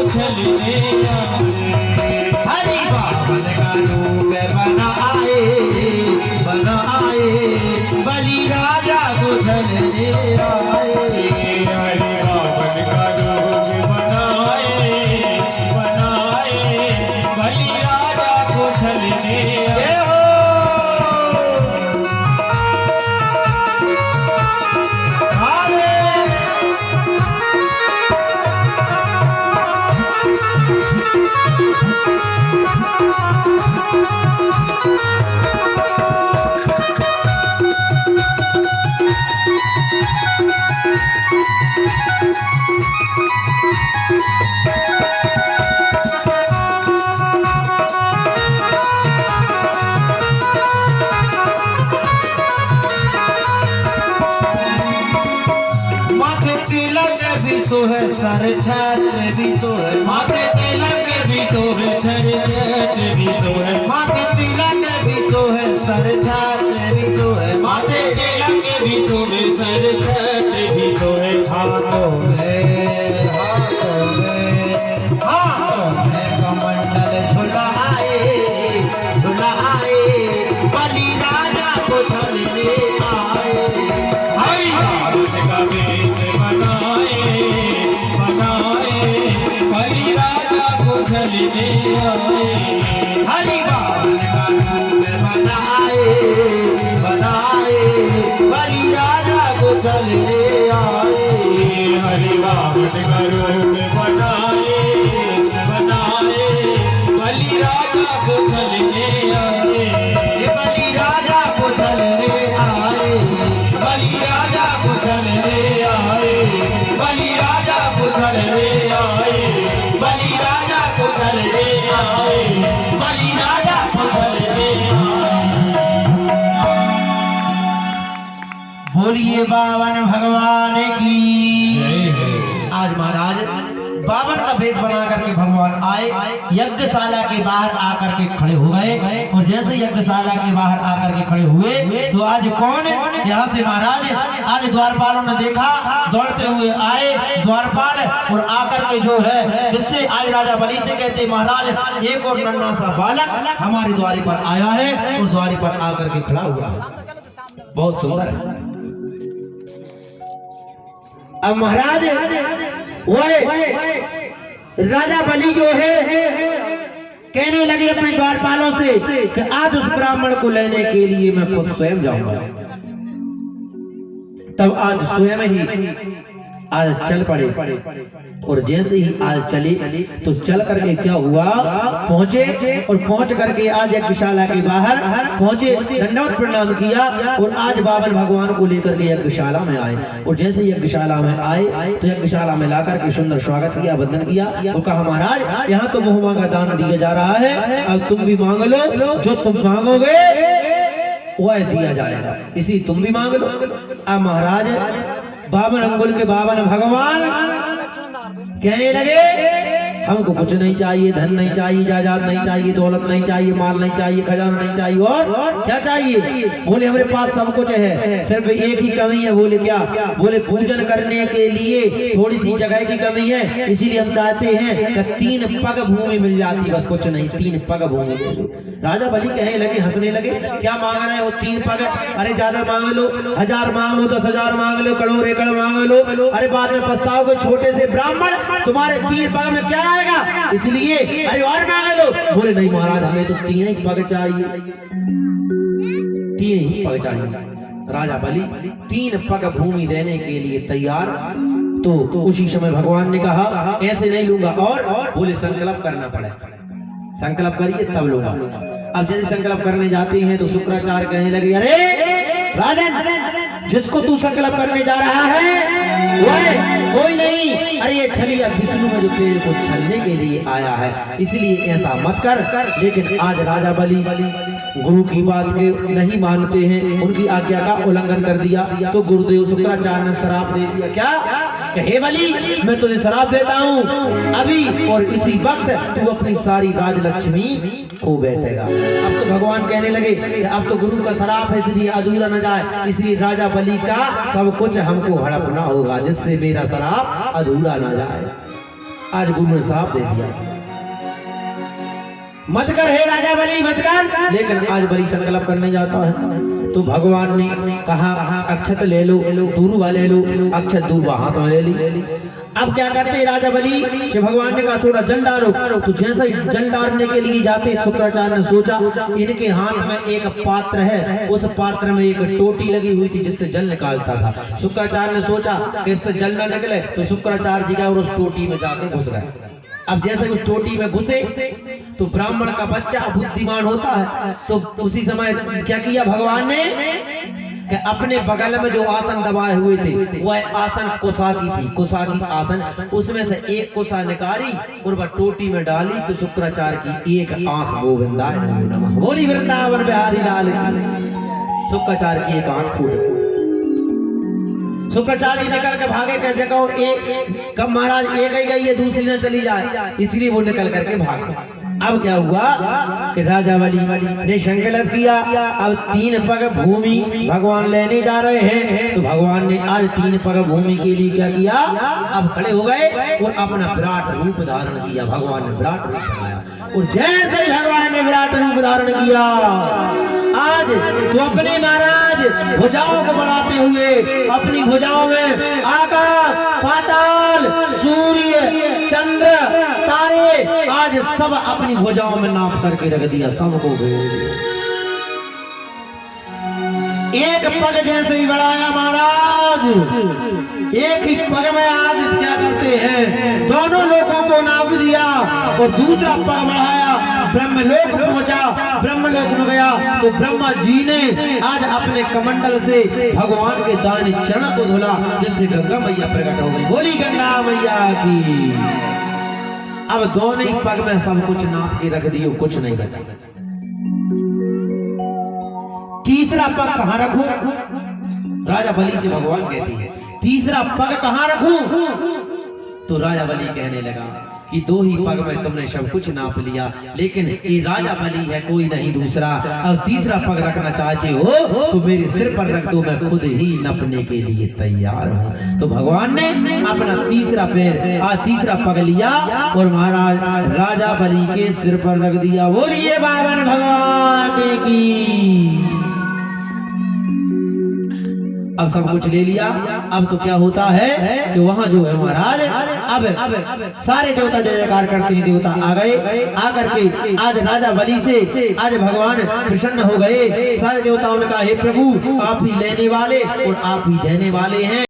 चलने आए। हरि बावन का रूप बनाए बलि राजा को चलने आए। हरि बावन का रूप बनाए बलि राजा को चलने आए। भी तो है सर छात्र भी तो है माथे तिलक भी तो है सर छात्र भी तो है माथे तिलक भी तो है सर छात्र भी तो है माथे तिलक भी तो है सर छात्र भी तो है। हाथों में कमंडल झुलाए बलि राजा को चलने आए। हरि बावन का वेश बनाए बलि राजा को चलने आए। हरि बावन का रूप बनाए बलि राजा को चलने आए। हरि बावन का रूप बनाए बलि राजा को चलने आए। बलि राजा को चलने आए बलि राजा को चलने आए बलि राजा को चलने आए बलि राजा को चलने आए बलि राजा को चलने आए। बोलिए बावन भगवान की जय। आज महाराज बावन का भेष बना करके भगवान आए, यज्ञशाला के बाहर आकर के खड़े हो गए। और जैसे यज्ञशाला के बाहर आकर के खड़े हुए तो आज कौन यहाँ से महाराज आज द्वारपालों ने देखा, दौड़ते हुए आए द्वारपाल और आकर के जो है किससे आज राजा बलि से कहते महाराज एक और नन्हा सा बालक हमारे द्वारे पर आया है और द्वारे पर आकर के खड़ा हुआ है, बहुत सुंदर है। अब महाराज वो राजा बलि जो है कहने लगे अपने द्वारपालों से कि आज उस ब्राह्मण को लेने के लिए मैं खुद स्वयं जाऊंगा। तब आज स्वयं ही आज चल पड़े और जैसे ही आज चले तो चल करके क्या हुआ पहुंचे और पहुंच करके आज यज्ञशाला के बाहर पहुंचे, दंडवत प्रणाम किया और आज बावन भगवान को लेकर के यज्ञशाला में आए। और जैसे यज्ञशाला में आए तो यज्ञशाला में लाकर के सुंदर स्वागत किया, वंदन किया और कहा महाराज यहाँ तो मुहमा का दान दिया जा रहा है, अब तुम भी मांग लो, जो तुम मांगोगे वह दिया जाएगा, इसी तुम भी मांग लो। अब महाराज 52 अंगुल के 52 भगवान कहने लगे हमको कुछ नहीं चाहिए, धन नहीं चाहिए, जायदाद नहीं चाहिए, दौलत नहीं चाहिए, माल नहीं चाहिए, खजाना नहीं चाहिए, और क्या चाहिए? बोले हमारे पास सब कुछ है, सिर्फ एक ही कमी है। बोले क्या? बोले पूजन करने के लिए थोड़ी सी जगह की कमी है, इसीलिए हम चाहते हैं कि 3 पग भूमि मिल जाती, बस कुछ नहीं, 3 पग भूमि। राजा बलि कहने लगे, हंसने लगे, क्या मांग रहे हो? 3 पग? अरे ज्यादा मांग लो, 1000 मांग लो, 10,000 मांग लो, करोड़ एकड़ मांग लो, अरे बाद में पछताओगे, छोटे से ब्राह्मण तुम्हारे 3 पग में क्या आएगा, इसलिए अरे और मांग लो। बोले नहीं महाराज, हमें तो 3 ही पग चाहिए, 3 ही पग चाहिए। राजा बलि 3 पग भूमि देने के लिए तैयार। तो उसी समय भगवान ने कहा ऐसे नहीं लूंगा, और बोले संकल्प करना पड़ेगा, संकल्प करिए तब लूंगा। अब जैसे संकल्प करने जाते हैं तो शुक्राचार्य कहने लगे, अरे राजन, जिसको तू संकल्प करने जा रहा है वह कोई नहीं, अरे ये छलिया विष्णु में जो तेरे को छलने के लिए आया है, इसलिए ऐसा मत कर। लेकिन आज राजा बलि गुरु की बात के नहीं मानते हैं, उनकी आज्ञा का उल्लंघन कर दिया, तो गुरुदेव शुक्राचार्य ने श्राप दे दिया। क्या? हे बलि, मैं तुझे श्राप देता हूँ अभी, और इसी वक्त तू अपनी सारी राजलक्ष्मी खो बैठेगा। अब तो भगवान कहने लगे अब तो गुरु का श्राप है, इसलिए अधूरा न जाए, इसलिए राजा बलि का सब कुछ हमको हड़पना होगा, जिससे मेरा श्राप अधूरा न जाए। आज गुरु ने श्राप दे दिया, मत कर हे राजा बलि मत कर। लेकिन आज बलि संकल्प करने जाता है तो भगवान ने कहा अक्षत ले लो, दूर्वा ले लो, अक्षत दूर्वा हाथ में ले ली। अब क्या करते राजा बलि से भगवान ने कहा थोड़ा जल डालो, तो जैसे ही जल डालने के लिए जाते शुक्राचार्य ने सोचा इनके हाथ में एक पात्र है, उस पात्र में एक टोटी लगी हुई थी जिससे जल निकालता था। शुक्राचार्य ने सोचा कि इससे जल न निकले, तो शुक्राचार्य जी का और उस टोटी में जाके घुस गए। अब जैसे उस टोटी में घुसे तो ब्राह्मण का बच्चा बुद्धिमान होता है, तो उसी समय क्या किया भगवान ने कि अपने बगल में जो आसन दबाए हुए थे वह आसन कुसा की थी, कुसा की आसन, उसमें से एक कुसा निकाली और वह टोटी में डाली तो शुक्राचार्य की एक आंख गोविंदाय नमो नमः बोली वृंदावन बिहारी लाल की। शुक्राचार्य की एक आंख फूट गई। शुक्राचार्य निकल के भागे कह जगह एक कब महाराज एक ही गई है दूसरी न चली जाए, इसलिए वो निकल करके भाग गए। अब क्या हुआ कि राजा बलि ने संकल्प किया अब 3 पग भूमि भगवान लेने जा रहे हैं, तो भगवान ने आज 3 पग भूमि के लिए क्या किया, अब खड़े हो गए और अपना विराट रूप धारण किया। भगवान ने विराट रूप बनाया और जैसे ही भगवान ने विराट रूप धारण किया आज तो अपने महाराज भुजाओं को बढ़ाते हुए अपनी भुजाओं में आकाश पाताल सूर्य चंद्र तारे आज सब अपनी भुजाओं में नाप करके रख दिया, सबको एक पग जैसे ही बढ़ाया महाराज, एक ही पग में आज क्या करते हैं दोनों लोगों को नाप दिया और दूसरा पग बढ़ाया ब्रह्मलोक पहुंचा। ब्रह्मलोक में गया तो ब्रह्मा जी ने आज अपने कमंडल से भगवान के दाहिने चरण को धुला जिससे गंगा मैया प्रकट हो गई। बोली गंगा मैया की। अब दोनों ही पग में सब कुछ नाप के रख दियो, कुछ नहीं बचा। तीसरा पग कहां रखूं, राजा बलि से भगवान कहती है तीसरा पग कहां रखूं, तो राजा बलि कहने लगा कि 2 ही पग में तुमने सब कुछ नाप लिया, लेकिन ये राजा बलि है कोई नहीं दूसरा, अब तीसरा पग रखना चाहते हो तो मेरे सिर पर रख दो, मैं खुद ही नपने के लिए तैयार हूं। तो भगवान ने अपना तीसरा पैर आज तीसरा पग लिया और महाराज राजा बलि के सिर पर रख दिया। बोलिए बावन भगवान की। अब सब कुछ ले लिया, अब तो क्या होता है कि वहां जो है महाराज अब सारे देवता जय जयकार करते हैं। देवता आ गए, आकर के आज राजा बलि से आज भगवान प्रसन्न हो गए। सारे देवताओं ने कहा हे प्रभु आप ही लेने वाले और आप ही देने वाले हैं।